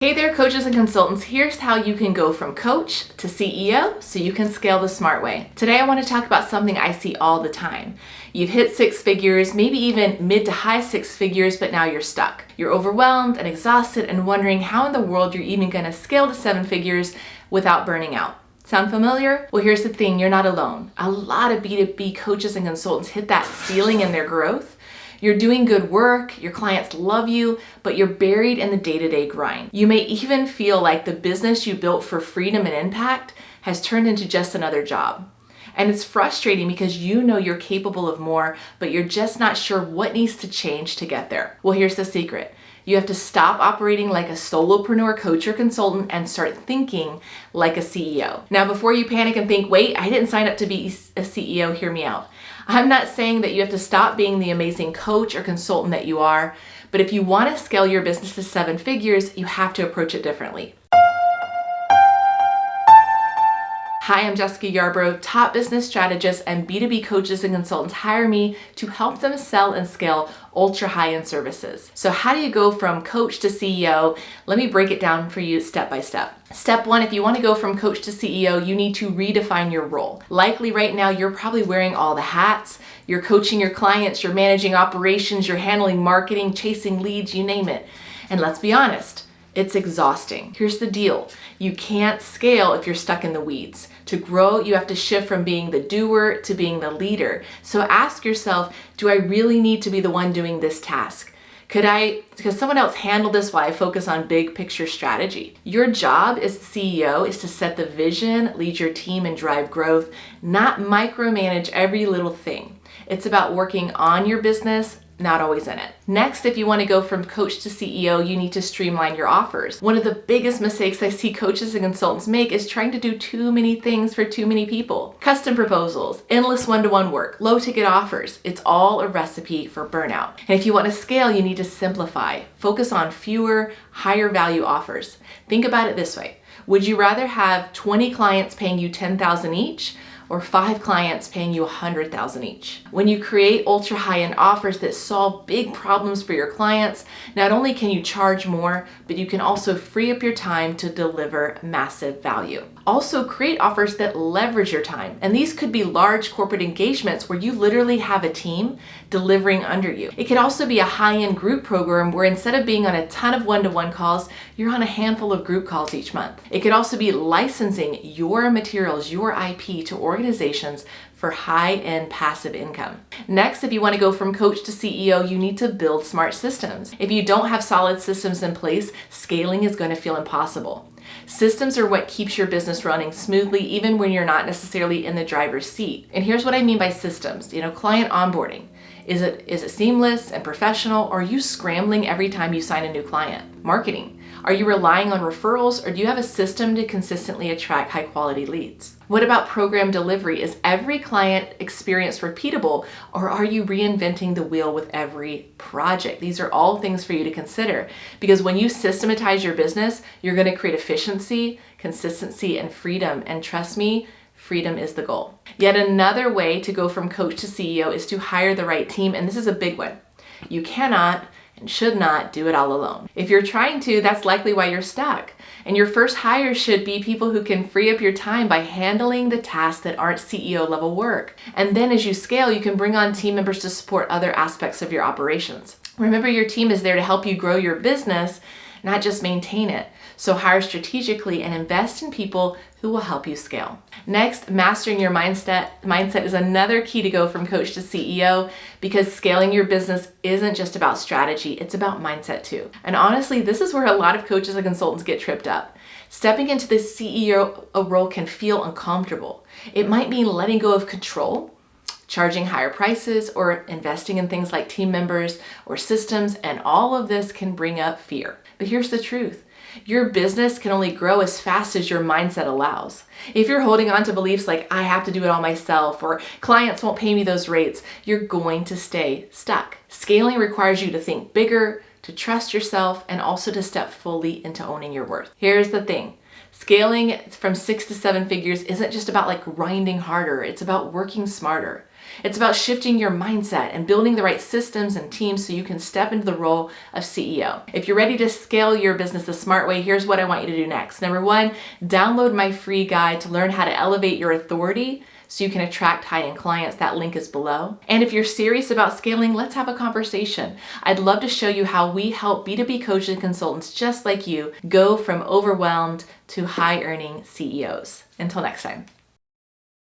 Hey there, coaches and consultants. Here's how you can go from coach to CEO so you can scale the smart way. Today, I want to talk about something I see all the time. You've hit six figures, maybe even mid to high six figures, but now you're stuck. You're overwhelmed and exhausted and wondering how in the world you're even going to scale to seven figures without burning out. Sound familiar? Well, here's the thing, you're not alone. A lot of B2B coaches and consultants hit that ceiling in their growth. You're doing good work, your clients love you, but you're buried in the day-to-day grind. You may even feel like the business you built for freedom and impact has turned into just another job. And it's frustrating because you know you're capable of more, but you're just not sure what needs to change to get there. Well, here's the secret. You have to stop operating like a solopreneur coach or consultant and start thinking like a CEO. Now, before you panic and think, wait, I didn't sign up to be a CEO, hear me out. I'm not saying that you have to stop being the amazing coach or consultant that you are, but if you want to scale your business to seven figures, you have to approach it differently. Hi, I'm Jessica Yarbrough, top business strategist, and B2B coaches and consultants hire me to help them sell and scale ultra high-end services. So how do you go from coach to CEO? Let me break it down for you step by step. Step one, if you want to go from coach to CEO, you need to redefine your role. Likely right now, you're probably wearing all the hats. You're coaching your clients, you're managing operations, you're handling marketing, chasing leads, you name it. And let's be honest, it's exhausting. Here's the deal. You can't scale if you're stuck in the weeds. To grow, you have to shift from being the doer to being the leader. So ask yourself, do I really need to be the one doing this task? Could someone else handle this while I focus on big picture strategy? Your job as the CEO is to set the vision, lead your team, and drive growth, not micromanage every little thing. It's about working on your business, not always in it. Next, if you want to go from coach to CEO, you need to streamline your offers. One of the biggest mistakes I see coaches and consultants make is trying to do too many things for too many people. Custom proposals, endless one-to-one work, low ticket offers. It's all a recipe for burnout. And if you want to scale, you need to simplify. Focus on fewer, higher value offers. Think about it this way. Would you rather have 20 clients paying you $10,000 each, or 5 clients paying you $100,000 each? When you create ultra high-end offers that solve big problems for your clients, not only can you charge more, but you can also free up your time to deliver massive value. Also, create offers that leverage your time. And these could be large corporate engagements where you literally have a team delivering under you. It could also be a high-end group program where instead of being on a ton of one-to-one calls, you're on a handful of group calls each month. It could also be licensing your materials, your IP to organizations for high-end passive income. Next, if you want to go from coach to CEO, you need to build smart systems. If you don't have solid systems in place, scaling is going to feel impossible. Systems are what keeps your business running smoothly even when you're not necessarily in the driver's seat. And here's what I mean by systems. Client onboarding. Is it seamless and professional, or are you scrambling every time you sign a new client? Marketing. Are you relying on referrals, or do you have a system to consistently attract high quality leads? What about program delivery? Is every client experience repeatable, or are you reinventing the wheel with every project? These are all things for you to consider, because when you systematize your business, you're going to create efficiency, consistency, and freedom. And trust me, freedom is the goal. Yet another way to go from coach to CEO is to hire the right team, and this is a big one. You cannot and should not do it all alone. If you're trying to, that's likely why you're stuck. And your first hire should be people who can free up your time by handling the tasks that aren't CEO level work. And then as you scale, you can bring on team members to support other aspects of your operations. Remember, your team is there to help you grow your business, not just maintain it. So hire strategically and invest in people who will help you scale. Next, mastering your mindset is another key to go from coach to CEO, because scaling your business isn't just about strategy, it's about mindset too. And honestly, this is where a lot of coaches and consultants get tripped up. Stepping into the CEO role can feel uncomfortable. It might mean letting go of control, charging higher prices, or investing in things like team members or systems, and all of this can bring up fear. But here's the truth. Your business can only grow as fast as your mindset allows. If you're holding on to beliefs like, I have to do it all myself, or clients won't pay me those rates, you're going to stay stuck. Scaling requires you to think bigger, to trust yourself, and also to step fully into owning your worth. Here's the thing. Scaling from 6 to 7 figures isn't just about grinding harder. It's about working smarter. It's about shifting your mindset and building the right systems and teams so you can step into the role of CEO. If you're ready to scale your business the smart way, here's what I want you to do next. Number one, download my free guide to learn how to elevate your authority so you can attract high-end clients. That link is below. And if you're serious about scaling, let's have a conversation. I'd love to show you how we help B2B coaches and consultants just like you go from overwhelmed to high-earning CEOs. Until next time.